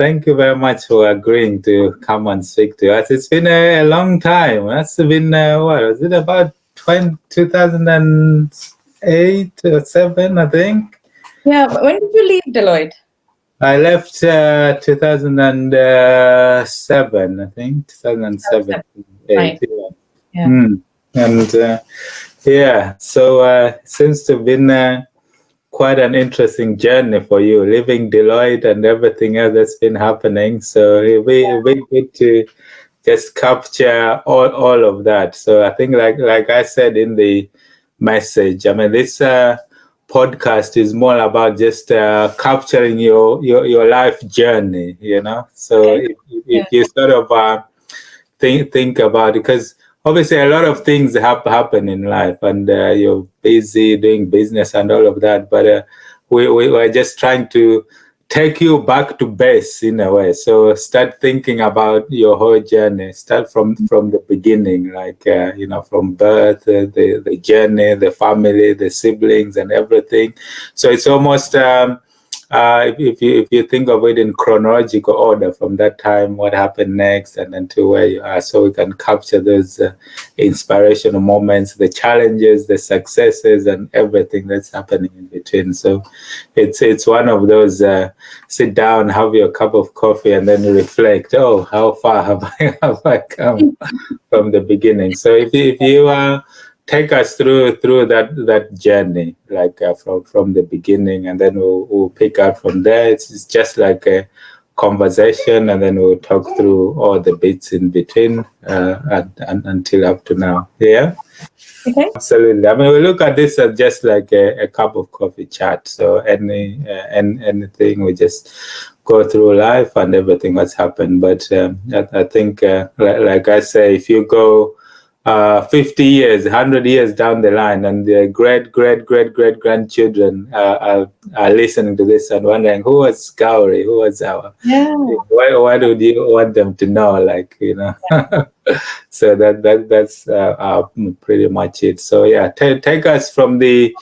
Thank you very much for agreeing to come and speak to us. It's been a long time. That's been, what, was it about 2008 or 7, I think? Yeah, when did you leave Deloitte? I left 2007, I think, 2007. Right. Yeah. And so it seems to have been quite an interesting journey for you, leaving Deloitte and everything else that's been happening. So it'll be good to just capture all of that. So I think, like I said in the message, I mean, this podcast is more about just capturing your life journey, you know. So if you sort of think about it, because obviously a lot of things happen in life, and you're busy doing business and all of that, but we're just trying to take you back to base in a way. So start thinking about your whole journey. Start from the beginning, like from birth, the journey, the family, the siblings, and everything. So it's almost if you think of it in chronological order, from that time, what happened next, and then to where you are, so we can capture those inspirational moments, the challenges, the successes, and everything that's happening in between. So it's one of those sit down, have your cup of coffee, and then reflect. Oh, how far have I come from the beginning? So if you take us through that journey, like from the beginning, and then we'll pick up from there. It's just like a conversation, and then we'll talk through all the bits in between until up to now. Yeah. Okay. Absolutely. I mean, we look at this as just like a cup of coffee chat. So anything, we just go through life and everything that's happened. But I think, like I say, if you go 50 years, 100 years down the line, and the great grandchildren are listening to this and wondering, who was Gouri? Who was our? Yeah. Why would you want them to know? Like, you know. So that's pretty much it. So yeah, take us from the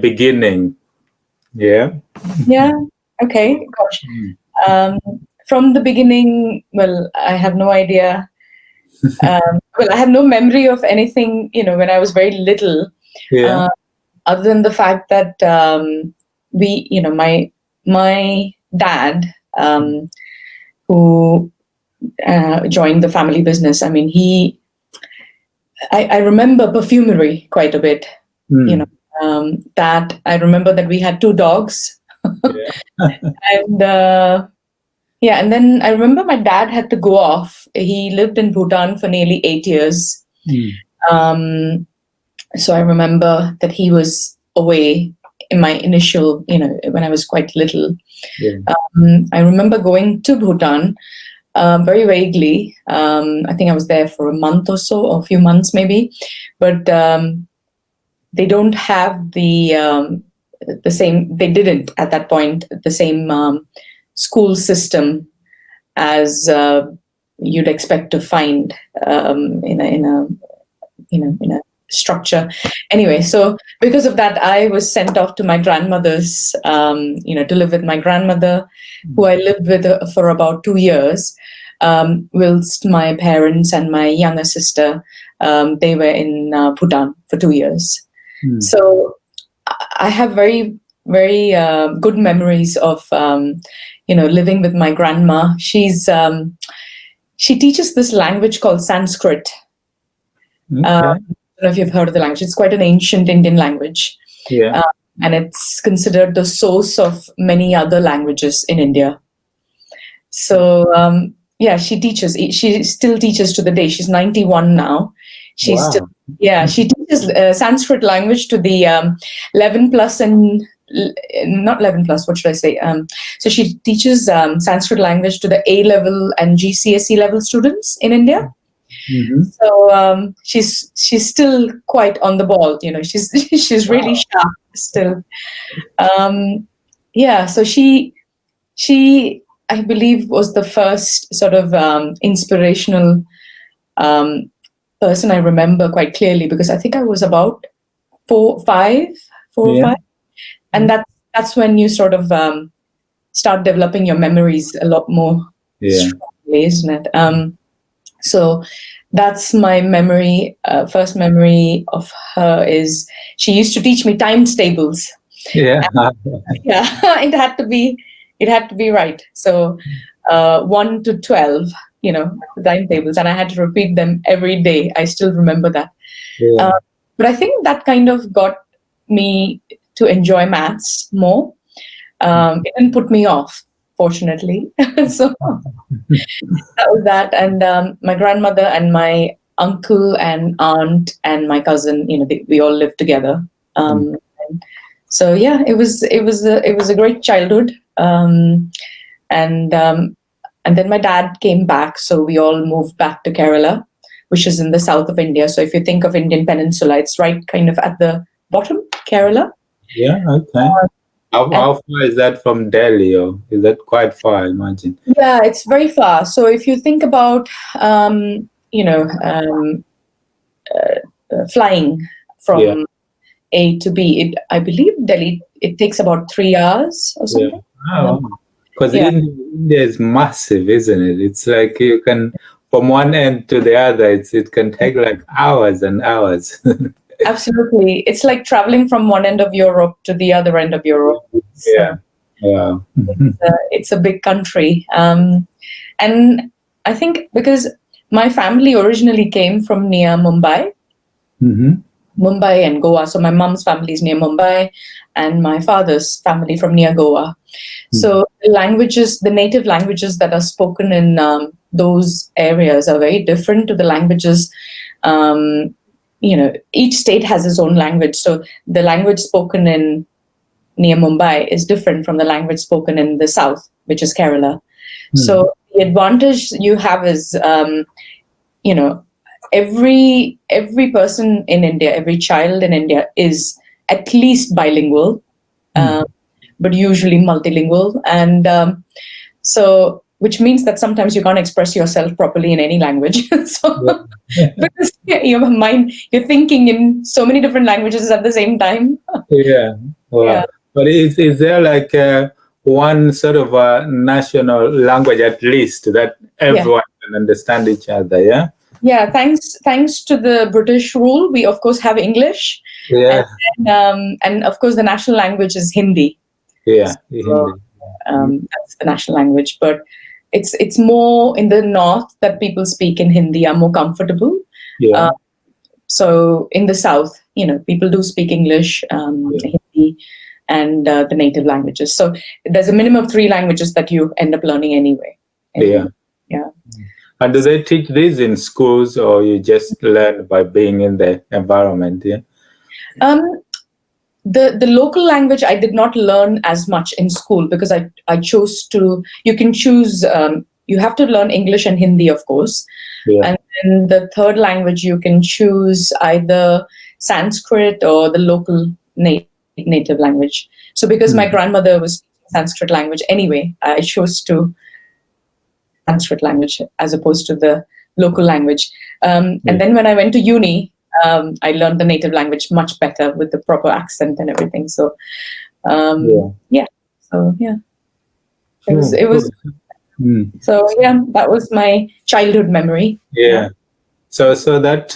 beginning. Yeah. Yeah. Okay. Gosh. From the beginning, well, I have no idea. Well, I have no memory of anything, when I was very little, other than the fact that my dad, who joined the family business. I mean, I remember perfumery quite a bit, that I remember that we had 2 dogs. And and then I remember my dad had to go off. He lived in Bhutan for nearly 8 years. So I remember that he was away in my initial, when I was quite little. I remember going to Bhutan very vaguely. I think I was there for a month or so, or a few months maybe. But they don't have the same, they didn't at that point, the same school system as you'd expect to find in a structure. Anyway, so because of that, I was sent off to my grandmother's, to live with my grandmother, who I lived with for about 2 years, whilst my parents and my younger sister, they were in Bhutan for 2 years. So I have very, very good memories of, living with my grandma. She teaches this language called Sanskrit. I don't know if you've heard of the language. It's quite an ancient Indian language. And it's considered the source of many other languages in India. So, she teaches. She still teaches to the day. She's 91 now. She teaches Sanskrit language to the 11 plus and not 11 plus, what should I say? So she teaches Sanskrit language to the A level and GCSE level students in India. So she's still quite on the ball, she's really sharp still. So she I believe was the first sort of inspirational person I remember quite clearly, because I think I was about 4 or 5, and that's when you sort of start developing your memories a lot more strongly, isn't it? So that's my memory. First memory of her is she used to teach me times tables. Yeah. Yeah, it had to be right. So 1 to 12, the timetables, and I had to repeat them every day. I still remember that. Yeah. But I think that kind of got me to enjoy maths more. It didn't put me off, fortunately. So that was that. And my grandmother and my uncle and aunt and my cousin, we all lived together. And so yeah, it was a great childhood. And then my dad came back, so we all moved back to Kerala, which is in the south of India. So if you think of Indian Peninsula, it's right kind of at the bottom, Kerala. Yeah, okay. How far is that from Delhi, or is that quite far, I imagine? Yeah, it's very far. So if you think about, you know, um, flying from A to B, I believe Delhi, it takes about 3 hours or something. Because Yeah. India is massive, isn't it? It's like you can, from one end to the other, it can take like hours and hours. Absolutely. It's like traveling from one end of Europe to the other end of Europe. Yeah. Wow. It's a big country. And I think because my family originally came from near Mumbai, Mumbai and Goa. So my mom's family is near Mumbai and my father's family from near Goa. So the native languages that are spoken in those areas are very different to the languages. Each state has its own language. So the language spoken in near Mumbai is different from the language spoken in the south, which is Kerala. So the advantage you have is, every person in India, every child in India is at least bilingual, but usually multilingual. And so, which means that sometimes you can't express yourself properly in any language. So, because your mind, you're thinking in so many different languages at the same time. Yeah. Wow. Yeah. But is there like one sort of national language at least that everyone can understand each other? Yeah. Yeah, thanks to the British rule, we of course have English, Yeah. and of course the national language is Hindi. Yeah. So, that's the national language, but it's more in the north that people speak in Hindi are more comfortable. Yeah. So in the south, people do speak English, Hindi, and the native languages. So there's a minimum of 3 languages that you end up learning anyway. Yeah. Yeah. And do they teach these in schools, or you just learn by being in the environment? Yeah. The local language I did not learn as much in school because I chose to. You can choose. You have to learn English and Hindi, of course, and then the third language you can choose either Sanskrit or the local native language. So because my grandmother was teaching Sanskrit language anyway, I chose to Sanskrit language as opposed to the local language. And then when I went to uni, I learned the native language much better with the proper accent and everything. So, yeah. So yeah, it was. So yeah, that was my childhood memory. Yeah. So that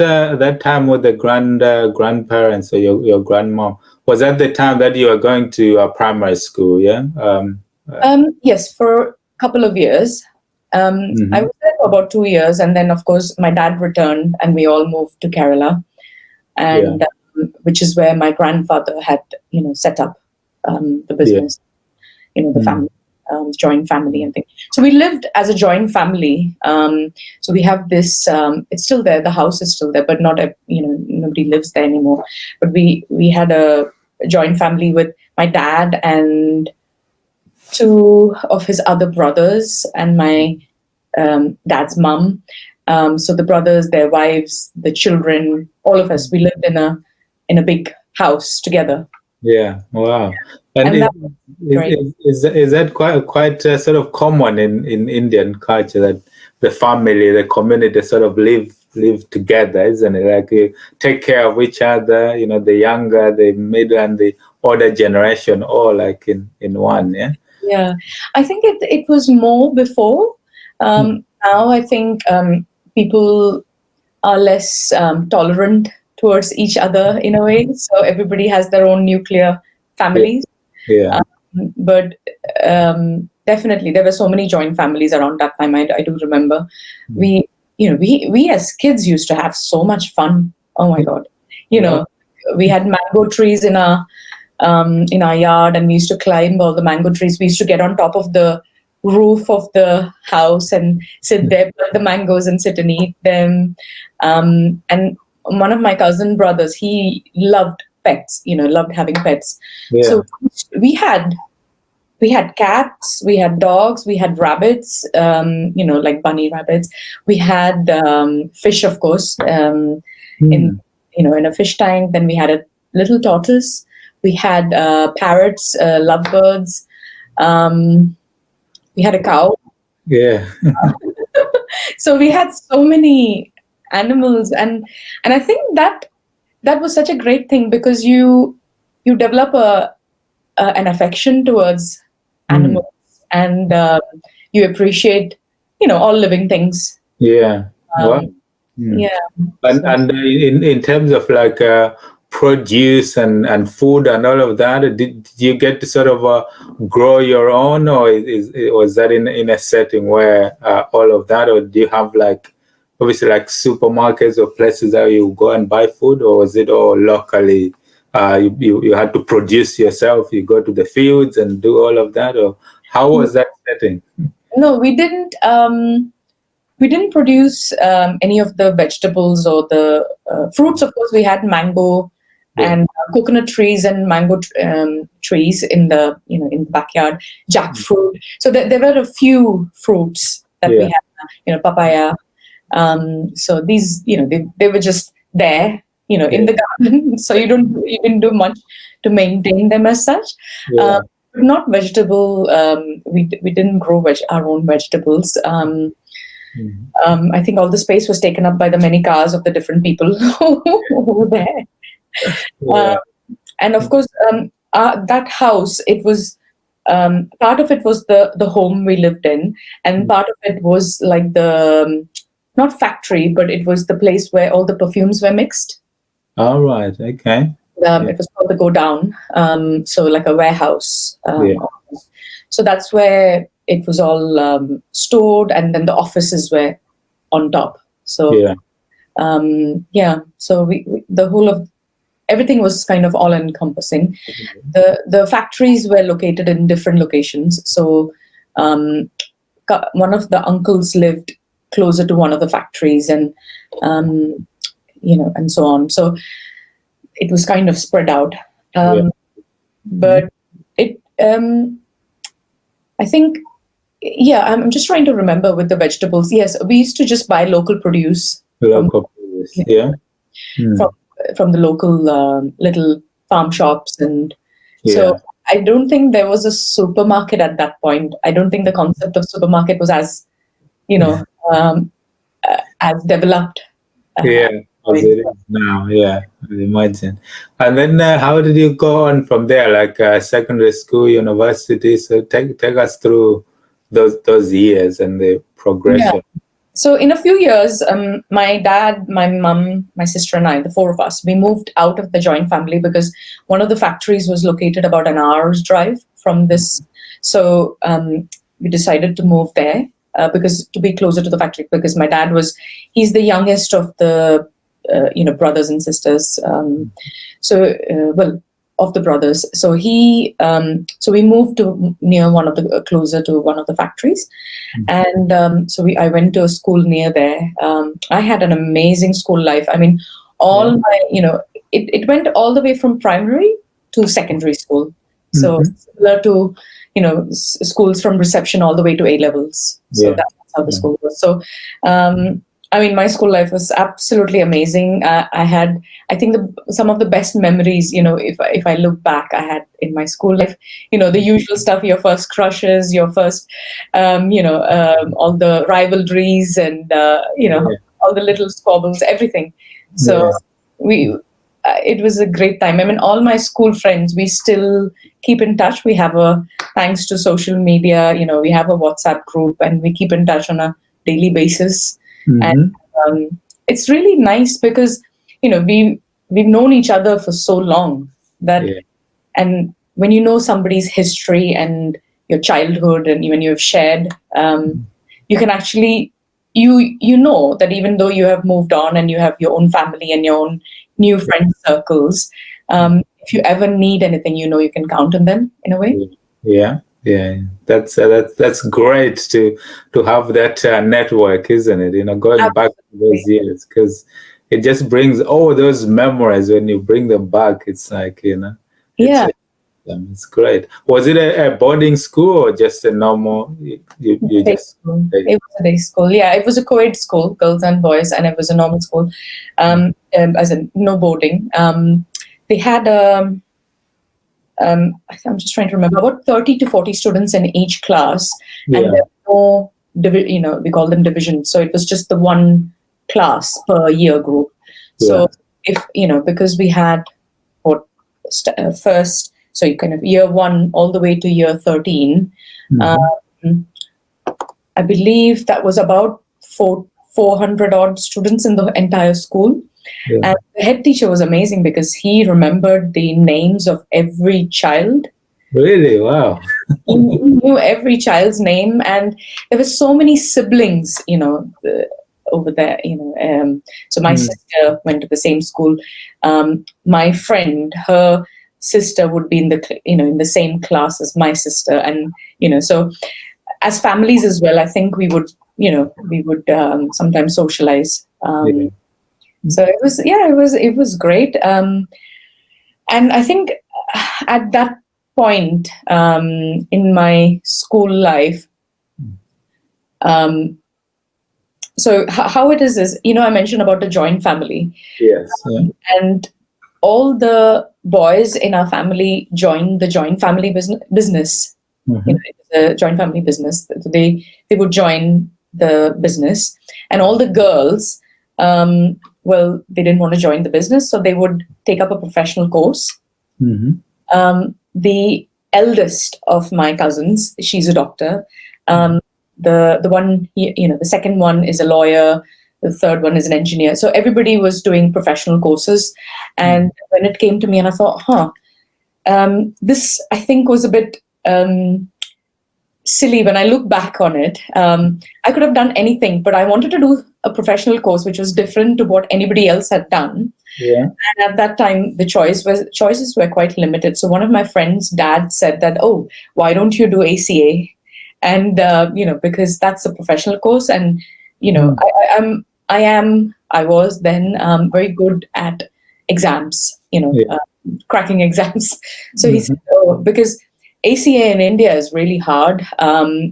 time with the grandparents or your grandmom, was that the time that you were going to primary school? Yeah. Yes, for a couple of years. I was there for about 2 years, and then of course my dad returned, and we all moved to Kerala, and which is where my grandfather had set up the business, the family. Joint family and thing. So we lived as a joint family. So we have this. It's still there. The house is still there, but not nobody lives there anymore. But we had a joint family with my dad and 2 of his other brothers and my dad's mum. So the brothers, their wives, the children, all of us. We lived in a big house together. Yeah. Wow. And is that quite sort of common in Indian culture, that the family, the community sort of live together, isn't it? Like you take care of each other, the younger, the middle, and the older generation, all like in one. Yeah. Yeah, I think it was more before. Now I think people are less tolerant towards each other in a way. So everybody has their own nuclear Yeah, families. yeah, But definitely, there were so many joint families around that time. I do remember. mm, We as kids used to have so much fun. Oh my God! You yeah, know, we had mango trees in our yard, and we used to climb all the mango trees. We used to get on top of the roof of the house and sit there, pluck the mangoes, and sit and eat them. And one of my cousin brothers, he loved pets. Loved having pets. yeah, So we had cats, we had dogs, we had rabbits. Like bunny rabbits. We had fish, of course. In mm, in a fish tank. Then we had a little tortoise. We had parrots, lovebirds. Um, we had a cow. yeah, So we had so many animals, and I think that was such a great thing because you develop an affection towards mm, animals, and you appreciate all living things. yeah. Wow. Um, Mm. yeah. So And in terms of like produce and food and all of that, did you get to sort of grow your own, or was that in a setting where all of that, or do you have like obviously like supermarkets or places that you go and buy food, or was it all locally? You had to produce yourself. You go to the fields and do all of that, or how was that setting? no, we didn't produce any of the vegetables or the fruits. Of course, we had mango Yeah. and coconut trees and mango trees in the backyard. Jackfruit. So there were a few fruits that we Yeah. had. Papaya. So these, they were just there. In Yeah. the garden. So you didn't do much to maintain them as such. Um, Yeah. Not vegetable. We didn't grow our own vegetables. Mhm. I think all the space was taken up by the many cars of the different people who were there. Uh, Yeah. and of course, that house, it was part of it was the home we lived in, and part of it was like the not factory, but it was the place where all the perfumes were mixed. All right. Okay. Yeah. It was called the Go Down, so like a warehouse. Yeah. So that's where it was all stored, and then the offices were on top. So Yeah. so the whole of everything was kind of all encompassing. The factories were located in different locations. So um, one of the uncles lived closer to one of the factories, and and so on. So it was kind of spread out. Yeah. Um, Mhm. but it, I think, yeah, I'm just trying to remember with the vegetables. Yes, we used to just buy local produce from Local produce. Yeah. from Mm. from the local little farm shops, and so Yeah. I don't think there was a supermarket at that point. I don't think the concept of supermarket was as you know um, as developed. Uh, Yeah. As it is now. Yeah. I imagine. And then how did you go on from there? Like secondary school, university. So take us through those years and the yeah. progression. So in a few years, my dad, my mum, my sister, and I, the four of us, we moved out of the joint family because one of the factories was located about an hour's drive from this. So we decided to move there because to be closer to the factory. Because my dad he's the youngest of the brothers and sisters. Well, of the brothers. So we moved to near one of the closer to one of the factories, and I went to a school near there. I had an amazing school life. I mean, Yeah. all my it went all the way from primary to secondary school. So Hmm. similar to schools from reception all the way to A levels. So Yeah. that's how the Yeah. school was. So I mean, my school life was absolutely amazing. I had, I think, some of the best memories. If I look back, I had in my school life. The usual stuff: your first crushes, your first, all the rivalries, and Yeah. all the little squabbles, everything. So Yeah. we, it was a great time. I mean, all my school friends, we still keep in touch. We have thanks to social media, we have a WhatsApp group, and we keep in touch on a daily basis. And Mm-hmm. it's really nice because, we've known each other for so long that, Yeah. and when you know somebody's history and your childhood, and when you have shared, you can actually, you know that even though you have moved on and you have your own family and your own new friend circles, if you ever need anything, you can count on them in a way. Yeah, yeah. That's great to have that network, isn't it? Going back to those Absolutely. years, because it just brings all those memories when you bring them back. It's like it's Yeah. it's great. Was it a boarding school or just a normal? You Day just school. It was a day school. Yeah, it was a co-ed school, girls and boys, and it was a normal school, as in no boarding. They had I'm just trying to remember, about 30 to 40 students in each class, and yeah, there were no, we call them divisions. So it was just the one class per year group. yeah. So if, because we had what first, so you kind of year one all the way to year 13, Mm-hmm. um, I believe that was about 400 odd students in the entire school. Yeah. And the head teacher was amazing because he remembered the names of every child. Really? Wow. He knew every child's name, and there were so many siblings, over there. So my Mm. sister went to the same school. My friend, her sister would be in in the same class as my sister, and so as families as well, I think we would sometimes socialize. Yeah. So it was great. And I think at that point, in my school life, um, so how it is, I mentioned about the joint family, Yes. Yeah. and all the boys in our family joined the joint family business. Mm-hmm. It was a joint family business. They would join the business, and all the girls, well, they didn't want to join the business, so they would take up a professional course. Mm-hmm. The eldest of my cousins, she's a doctor. The one, the second one is a lawyer. The third one is an engineer. So everybody was doing professional courses. And when it came to me, and I thought, this I think was a bit silly when I look back on it. I could have done anything, but I wanted to do a professional course which was different to what anybody else had done. Yeah. And at that time, the choices were quite limited. So one of my friends' dad said that, "Oh, why don't you do ACA?" And because that's a professional course, and Mm. I was then very good at exams, Yeah. cracking exams. So he Mm-hmm. said, "Oh, because ACA in India is really hard."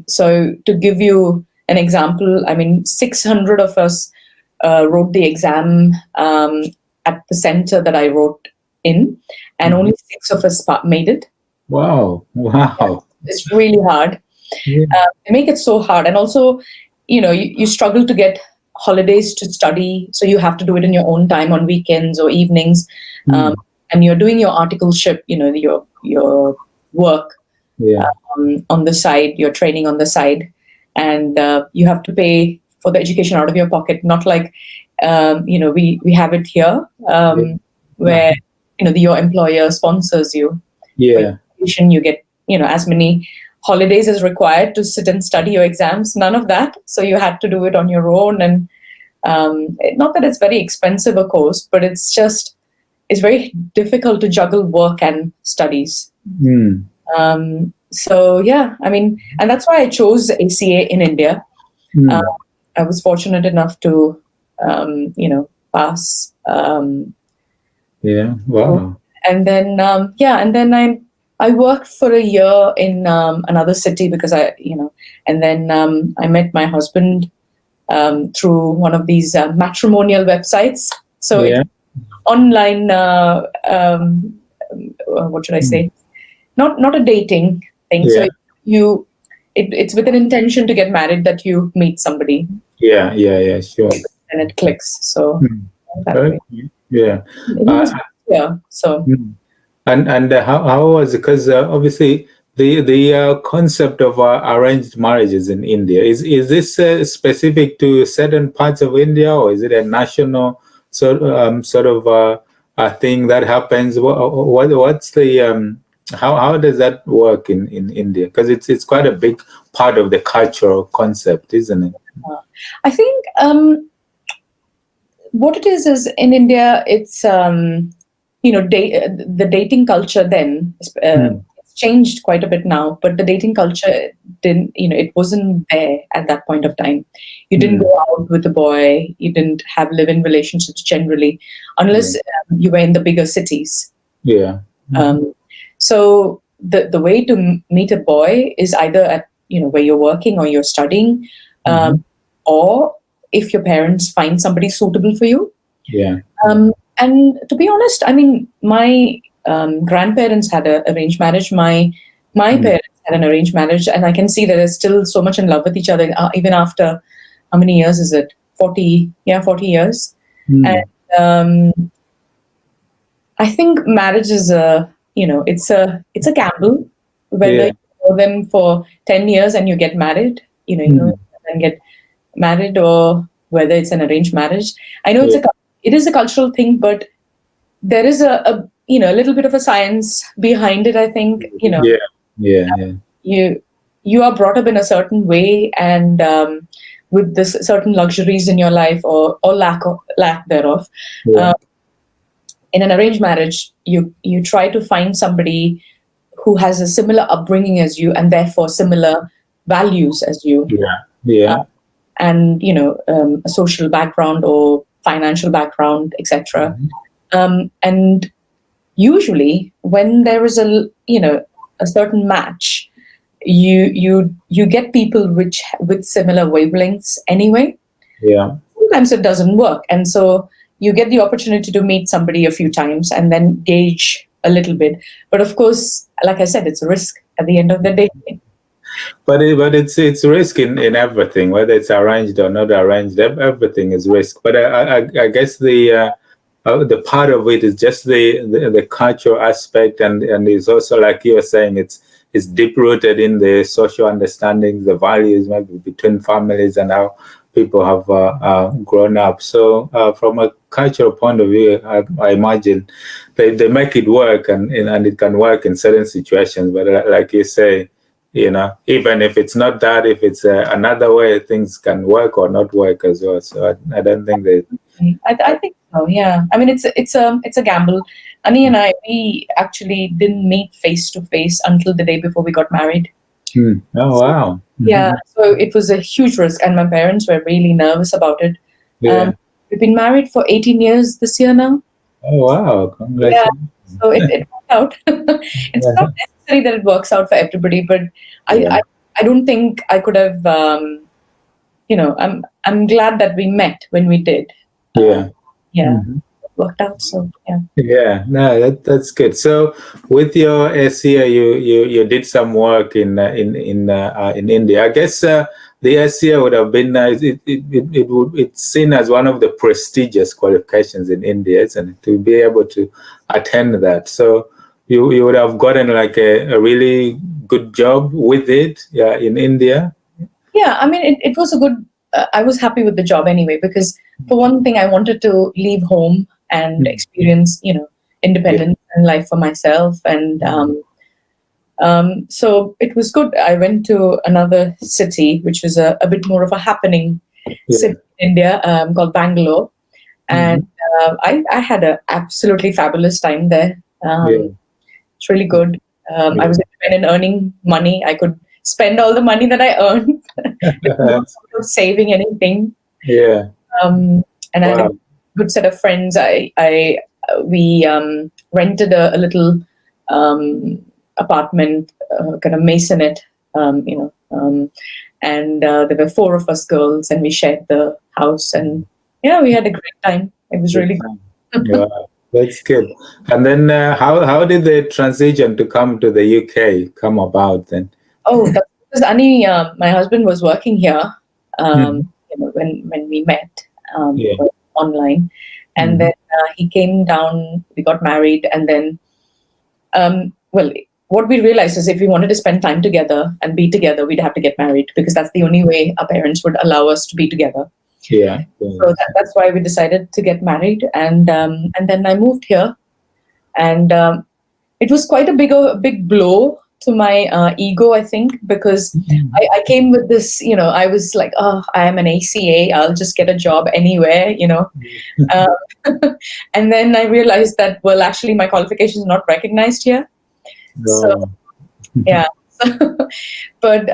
So to give you an example, I mean, 600 of us wrote the exam at the center that I wrote in, and Mm-hmm. only 6 of us made it. Wow. Wow. It's really hard. Yeah. They make it so hard, and also, you struggle to get holidays to study, so you have to do it in your own time on weekends or evenings, um, Mm. and you're doing your articleship, your work Yeah. on the side, your training on the side, and you have to pay for the education out of your pocket, not like we have it here, Yeah. where your employer sponsors you for your Yeah. education. You get as many holidays as required to sit and study your exams. None of that, so you had to do it on your own. And not that it's very expensive a course, but it's very difficult to juggle work and studies. Mm. So yeah, I mean, and that's why I chose ACA in India. Uh, Mm. I was fortunate enough to, pass. Yeah. Wow. And then, and then I worked for a year in another city because and then I met my husband through one of these matrimonial websites. So it's Yeah. online. What should I Mm. say? Not a dating thing. So Yeah. it's with an intention to get married that you meet somebody Yeah. Yeah. Yeah. Sure. and it clicks. So Mm. that way. Okay. Yeah. He Uh, was Yeah. So Mm. And how was it? Because obviously the concept of arranged marriages in India is this specific to certain parts of India, or is it a national sort of a thing that happens? What's the how does that work in India? Because it's quite a big part of the cultural concept, isn't it? I think what it is in India, it's the dating culture then Mm. it's changed quite a bit now, but the dating culture didn't, it wasn't there at that point of time. You didn't Mm. go out with a boy, you didn't have live-in relationships generally, Yeah. unless you were in the bigger cities. Yeah. Mhm. Um, so the way to meet a boy is either at where you're working or you're studying, Mhm. or if your parents find somebody suitable for you. Yeah. And to be honest, I mean, my grandparents had a arranged marriage. My Mm. parents had an arranged marriage, and I can see that they're still so much in love with each other, even after how many years is it? 40, yeah, 40 years. And Mm. um, I think marriage is it's a gamble. Whether Yeah. you know them for 10 years and you get married, Mm. and get married, or whether it's an arranged marriage. I know Yeah. it is a cultural thing, but there is a little bit of a science behind it. I think Yeah. Yeah. Yeah. you you are brought up in a certain way, and with this certain luxuries in your life, or lack thereof. Yeah. Uh, in an arranged marriage, you try to find somebody who has a similar upbringing as you, and therefore similar values as you, Yeah. uh, Yeah. and a social background or financial background, etc. Mhm. And usually, when there is a certain match, you get people which with similar wavelengths anyway. Yeah. Sometimes it doesn't work, and so you get the opportunity to meet somebody a few times and then gauge a little bit. But of course, like I said, it's a risk at the end of the day. But it's risk in everything, whether it's arranged or not arranged. Everything is risk. But I guess the part of it is just the cultural aspect, and it's also like you were saying, it's deep rooted in the social understandings, the values maybe between families, and how people have grown up. So from a cultural point of view, I imagine they make it work, and it can work in certain situations. But like you say, even if it's not that, if it's another way, things can work or not work as well. So I don't think that. I think so. Yeah. I mean, it's a gamble. Annie and I, we actually didn't meet face to face until the day before we got married. Hmm. Oh So, wow. yeah. So it was a huge risk, and my parents were really nervous about it. Um, Yeah. we've been married for 18 years this year now. Oh wow. Yeah. Congratulations. So it worked out. It's not necessary that it works out for everybody, but I, Yeah. I, I don't think I could have. I'm glad that we met when we did. Um, Yeah. yeah, Mhm. it worked out. So yeah. Yeah, no, that's good. So, with your SEA, you did some work in India. I guess the SEA would have been it's seen as one of the prestigious qualifications in India, isn't it? To be able to attend that, so you would have gotten like a really good job with it, yeah, in India. Yeah, I mean, it was a good. I was happy with the job anyway, because for one thing, I wanted to leave home and Mm. experience, Yeah, independence and life for myself. And so it was good. I went to another city, which was a bit more of a happening yeah, city in India, called Bangalore. And hmm, I had an absolutely fabulous time there. yeah, It's really good. I yeah. was independent, earning money. I could spend all the money that I earned without sort of saving anything. Yeah. And I had a Wow. good set of friends. We rented a little um, apartment, kind of masonette, and there were four of us girls, and we shared the house. And yeah, we had a great time. It was Good really time. good. Yeah, that's good. And then how did the transition to come to the UK come about then? Oh, that's because Ani, my husband was working here Mhm. when we met Yeah. online, And then he came down, we got married, and then, well, what we realized is if we wanted to spend time together and be together, we'd have to get married because that's the only way our parents would allow us to be together. Yeah. So that's why we decided to get married, and then I moved here, and it was quite a big blow to my ego, I think, because I came with this, I was like, oh, I am an ACA, I'll just get a job anywhere, uh, and then I realized that, well, actually, my qualification is not recognized here. So Oh. yeah. But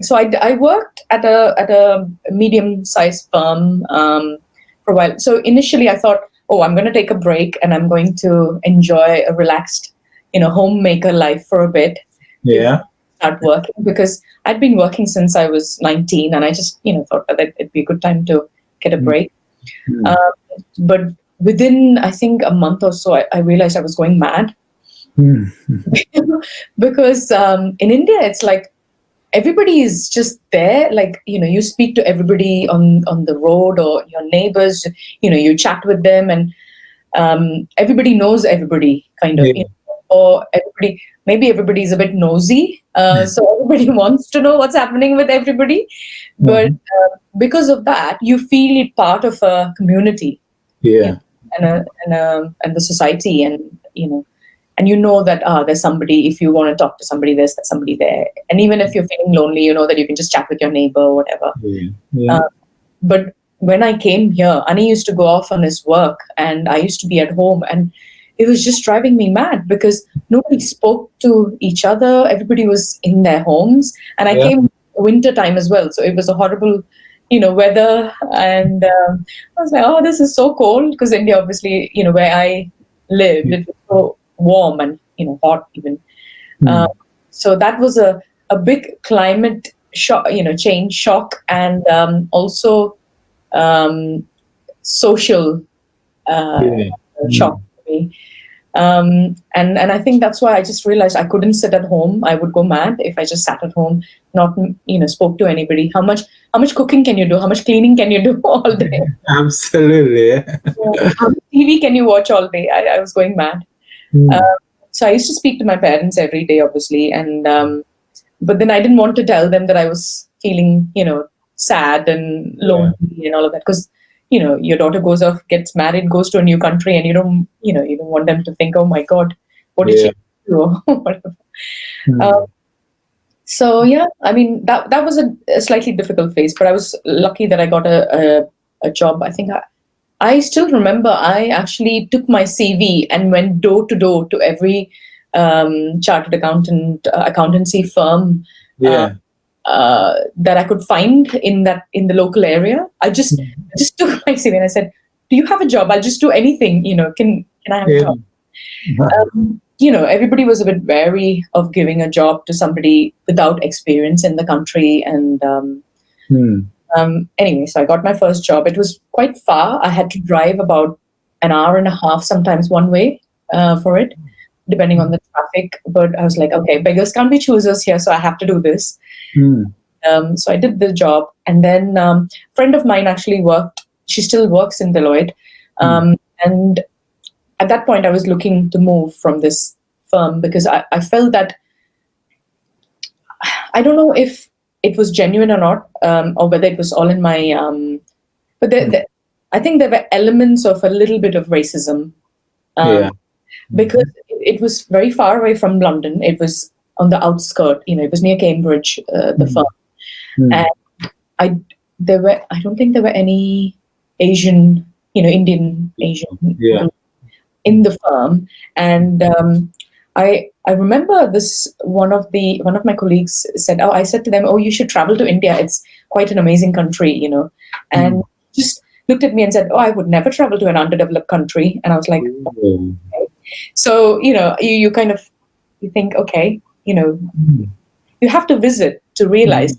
so I worked at a medium-sized firm for a while. So initially I thought, oh, I'm going to take a break and I'm going to enjoy a relaxed, homemaker life for a bit. Yeah. Start working because I'd been working since I was 19, and I just, thought that it'd be a good time to get a break. But within, I think, a month or so, I realized I was going mad. Because in India, it's like everybody is just there. Like, you speak to everybody on the road or your neighbors, you chat with them, and everybody knows everybody, kind of, Yeah. or maybe everybody's a bit nosy. So everybody wants to know what's happening with everybody. But because of that, you feel it part of a community, Yeah. and the society, and that there's somebody. If you want to talk to somebody, there's somebody there. And even if you're feeling lonely, you know that you can just chat with your neighbor or whatever. Yeah. But when I came here, Ani used to go off on his work, and I used to be at home, and it was just driving me mad because nobody spoke to each other. Everybody was in their homes, and I came winter time as well, so it was a horrible, weather, and I was like, oh, this is so cold, because India, obviously, where I lived, it was so warm and hot even. So that was a big climate shock, change shock, and also social shock for me. And I think that's why I just realized I couldn't sit at home. I would go mad if I just sat at home, not spoke to anybody. How much cooking can you do? How much cleaning can you do all day? Absolutely. Yeah. How much TV can you watch all day? I was going mad. So I used to speak to my parents every day, obviously, and but then I didn't want to tell them that I was feeling, sad and lonely and all of that, because your daughter goes off, gets married, goes to a new country, and you don't want them to think, oh my God, what did she do? Or whatever. So yeah, I mean that was a slightly difficult phase, but I was lucky that I got a job. I think I still remember I actually took my CV and went door to door to every chartered accountancy firm that I could find in the local area. I just took my CV and I said, "Do you have a job? I'll just do anything. Can I have a job?" Everybody was a bit wary of giving a job to somebody without experience in the country, and anyway, so I got my first job. It was quite far. I had to drive about an hour and a half, sometimes one way, for it, depending on the traffic. But I was like, okay, beggars can't be choosers here, so I have to do this. So I did the job, and then a friend of mine actually worked. She still works in Deloitte, and at that point, I was looking to move from this firm because I felt that I don't know if it was genuine or not, or whether it was all in my. But I think there were elements of a little bit of racism, because it was very far away from London. It was on the outskirts. It was near Cambridge, the firm, and I don't think there were any Asian, Indian Asian people in the firm, and I remember this one of my colleagues said, I said to them, oh, you should travel to India, it's quite an amazing country, and just looked at me and said, oh, I would never travel to an underdeveloped country. And I was like, okay. So you kind of you think, okay, you have to visit to realize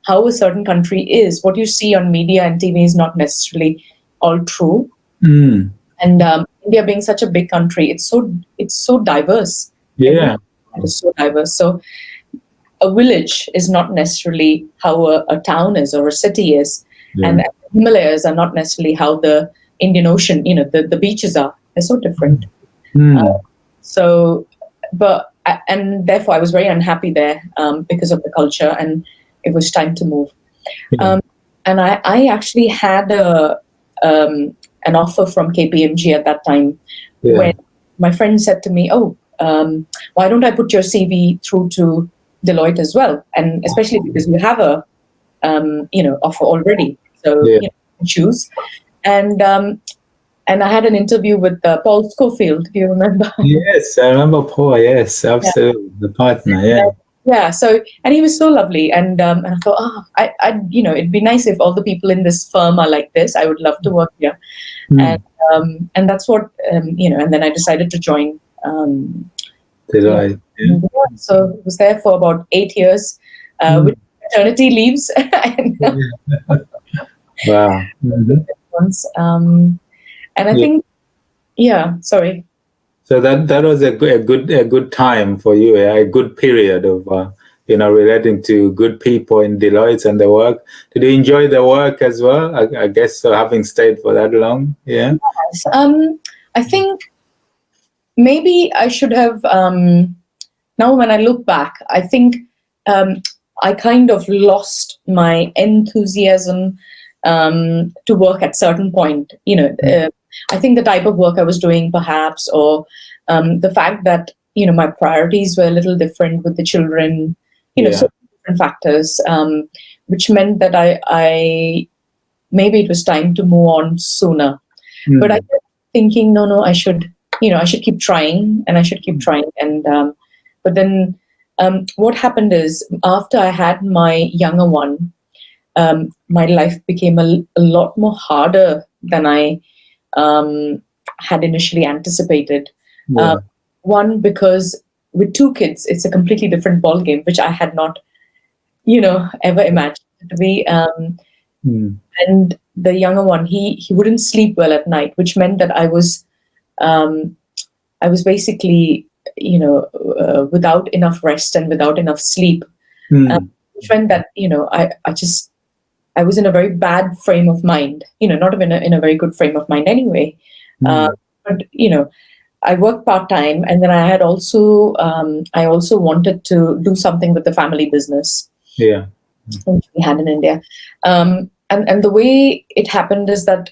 how a certain country is. What you see on media and TV is not necessarily all true. And India being such a big country, it's so diverse. Yeah, it's so diverse. So a village is not necessarily how a town is or a city is, and the Himalayas are not necessarily how the Indian Ocean, the beaches are. They're so different. Mm. So, and therefore I was very unhappy there because of the culture, and it was time to move. Yeah. And I actually had an offer from KPMG at that time, Yeah. when my friend said to me, "Oh, why don't I put your CV through to Deloitte as well? And especially because you have a offer already, so Yeah. choose." And I had an interview with Paul Schofield. Do you remember? Yes, I remember Paul. Yes, absolutely. The partner. Yeah. Yeah. So, and he was so lovely, and I thought, it'd be nice if all the people in this firm are like this. I would love to work here, and Mm. and that's what And then I decided to join. Yeah. Delight. Yeah. So I was there for about 8 years, Mm. with maternity leaves and Wow. Hmm. once. And I Yeah. think, yeah. Sorry. So that was a good time for you. Yeah? A good period of relating to good people in Deloitte and the work. Did you enjoy the work as well? I guess so. Having stayed for that long. Yeah. I think maybe I should have. Now, when I look back, I think I kind of lost my enthusiasm to work at certain point. I think the type of work I was doing, perhaps, or the fact that my priorities were a little different with the children. Yeah. So different factors, which meant that I maybe it was time to move on sooner. But I Mm. kept thinking, no, I should keep trying, and I should keep trying. And but then, what happened is, after I had my younger one, my life became a lot more harder than I had initially anticipated. Uh, Yeah. One, because with two kids, it's a completely different ball game, which I had not, ever imagined it to be. Mm. And the younger one, he wouldn't sleep well at night, which meant that um, I was basically, without enough rest and without enough sleep, Mm. which meant that I was in a very bad frame of mind, not even in a very good frame of mind anyway. Uh, Mm. but I worked part time, and then I also wanted to do something with the family business Yeah. which we had in India. And the way it happened is that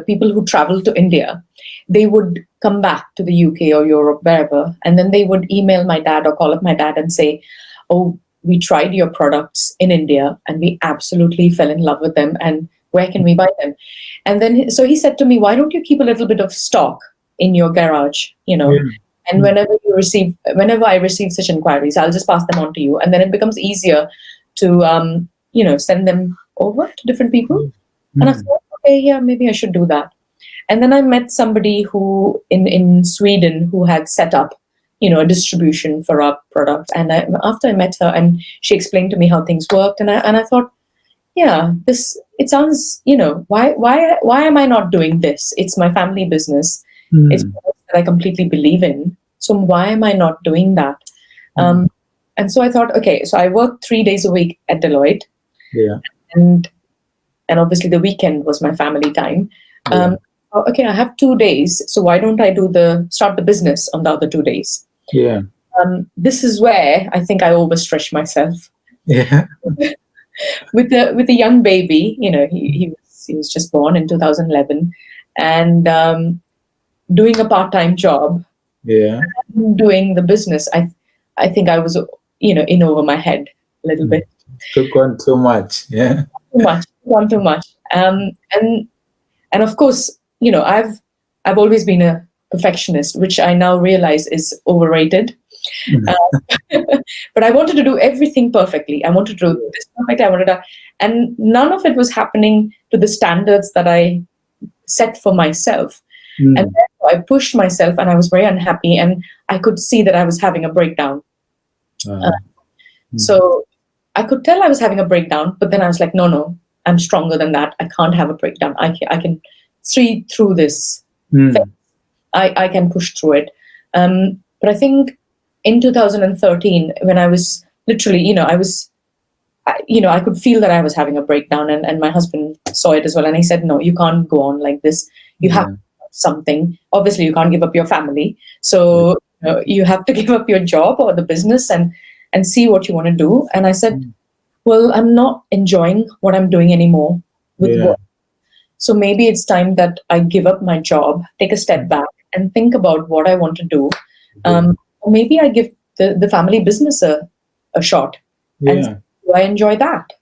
people who travel to India, they would come back to the UK or Europe, wherever, and then they would email my dad or call up my dad and say, "Oh, we tried your products in India and we absolutely fell in love with them. And where can we buy them?" And then so he said to me, "Why don't you keep a little bit of stock in your garage? Yeah. And whenever I receive such inquiries, I'll just pass them on to you, and then it becomes easier to send them over to different people." And I Mm. thought, okay, yeah, maybe I should do that. And then I met somebody who in Sweden who had set up a distribution for our product. And after I met her, and she explained to me how things worked, and I thought, yeah, this it sounds, why am I not doing this? It's my family business. It's a Mm. product that I completely believe in. So why am I not doing that? Mm. Um, and so I thought, okay, so I worked 3 days a week at Deloitte, Yeah. and obviously the weekend was my family time. Yeah. Okay, I have 2 days, so why don't I start the business on the other 2 days? Yeah. This is where I think I overstretched myself Yeah. with a young baby. He was just born in 2011, and doing a part-time job, Yeah. doing the business. I think I was in over my head a little Mm. bit. Took on too much. Yeah. Too much, one too much. And of course, I've always been a perfectionist, which I now realize is overrated. Mm. Uh, but I wanted to do everything perfectly. I wanted to do this perfectly. And none of it was happening to the standards that I set for myself. And Mm. therefore I pushed myself, and I was very unhappy, and I could see that I was having a breakdown. Uh, Wow. Mm. so I could tell I was having a breakdown, but then I was like, no, I'm stronger than that. I can't have a breakdown. I can see through this. Mm. I can push through it. But I think in 2013, when I was literally, I could feel that I was having a breakdown, and my husband saw it as well. And he said, "No, you can't go on like this. You have to give up something. Obviously, you can't give up your family. So you have to give up your job or the business and see what you want to do. And I said, well, I'm not enjoying what I'm doing anymore with work. So maybe it's time that I give up my job, take a step back, and think about what I want to do. Or maybe I give the family business a shot. And do I enjoy that?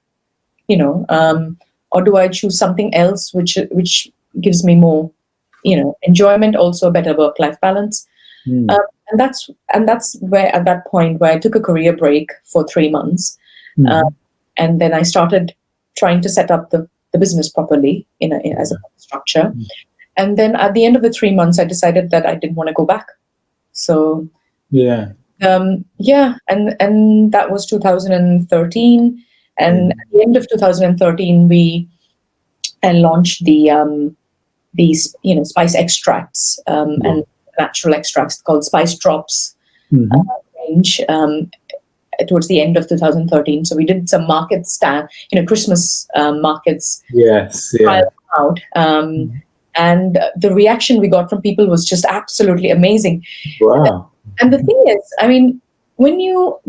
Or do I choose something else which gives me more, enjoyment, also a better work-life balance? And that's where, at that point, where I took a career break for 3 months, and then I started trying to set up the business properly as a structure. And then at the end of the 3 months, I decided that I didn't want to go back. So and that was 2013. And at the end of 2013, I launched these spice extracts and natural extracts called Spice Drops range towards the end of 2013. So we did some market Christmas markets. Out. And the reaction we got from people was just absolutely amazing. Wow. And the thing is, I mean, when you're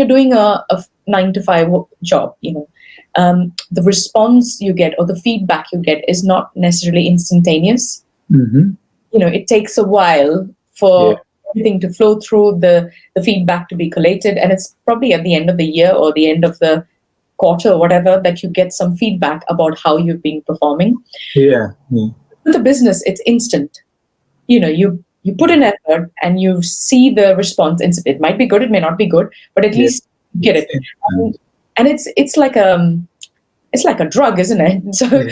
doing a 9 to 5 job, the response you get or the feedback you get is not necessarily instantaneous. It takes a while for everything to flow through, the feedback to be collated, and it's probably at the end of the year or the end of the quarter or whatever that you get some feedback about how you've been performing. With the business, it's instant. You put in effort and you see the response instant. It might be good, it may not be good, but at least you get it. And it's like a drug, isn't it? So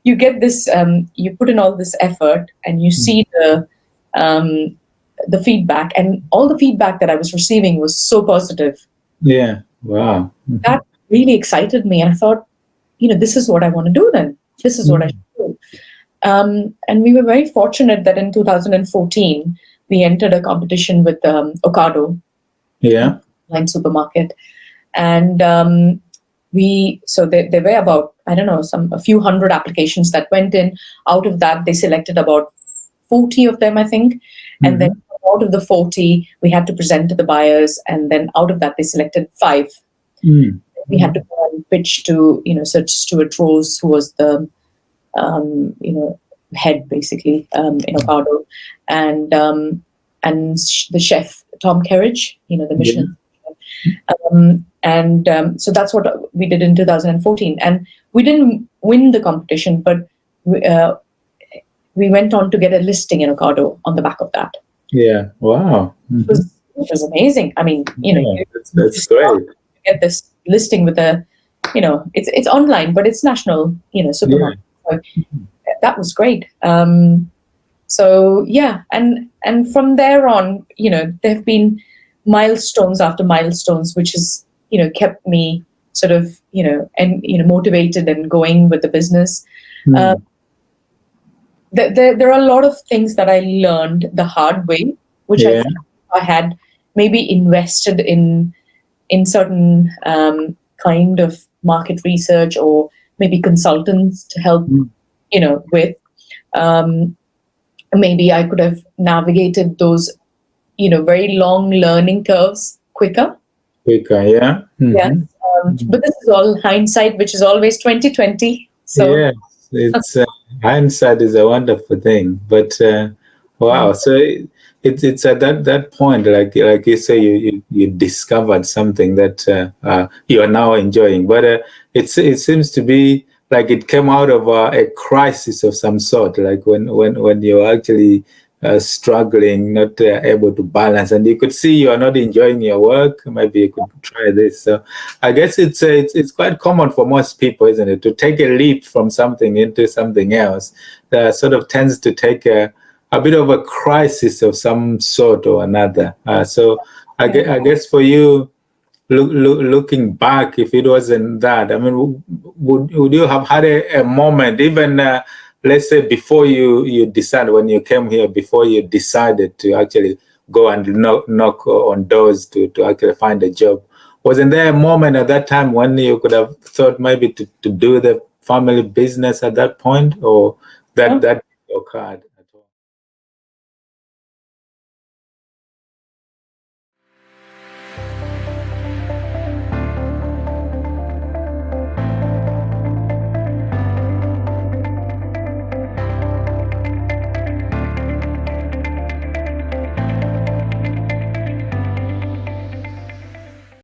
you get this, you put in all this effort and you see the feedback, and all the feedback that I was receiving was so positive. Wow. That really excited me. And I thought, this is what I want to do then. This is what I should do. And we were very fortunate that in 2014, we entered a competition with Ocado, online supermarket. And there were about, a few hundred applications that went in. Out of that, they selected about 40 of them, I think. And then out of the 40, we had to present to the buyers. And then out of that, they selected 5. We had to go and pitch to, Sir Stuart Rose, who was the, head basically in Ocado, and the chef Tom Kerridge, the Michelin. So that's what we did in 2014, and we didn't win the competition, but we went on to get a listing in Ocado on the back of that. Wow. Which was amazing. I mean, that's great. Get this listing with it's online, but it's national, supermarket. So that was great. And from there on, there have been milestones after milestones, which has, kept me sort of, motivated and going with the business. There are a lot of things that I learned the hard way, which I think I had maybe invested in certain kind of market research or maybe consultants to help, with. Maybe I could have navigated those, very long learning curves quicker. Yes. But this is all hindsight, which is always 2020. So it's hindsight is a wonderful thing. But wow, so it's at that point, like you say, you discovered something that you are now enjoying. But it seems to be like it came out of a crisis of some sort, like when you're actually struggling, not able to balance, and you could see you are not enjoying your work. Maybe you could try this. So I guess it's quite common for most people, isn't it, to take a leap from something into something else that sort of tends to take a bit of a crisis of some sort or another. So I guess for you, looking back, if it wasn't that, I mean, would you have had a moment, even let's say before you decided, when you came here, before you decided to actually go and knock on doors to actually find a job, wasn't there a moment at that time when you could have thought maybe to do the family business at that point, or that your card.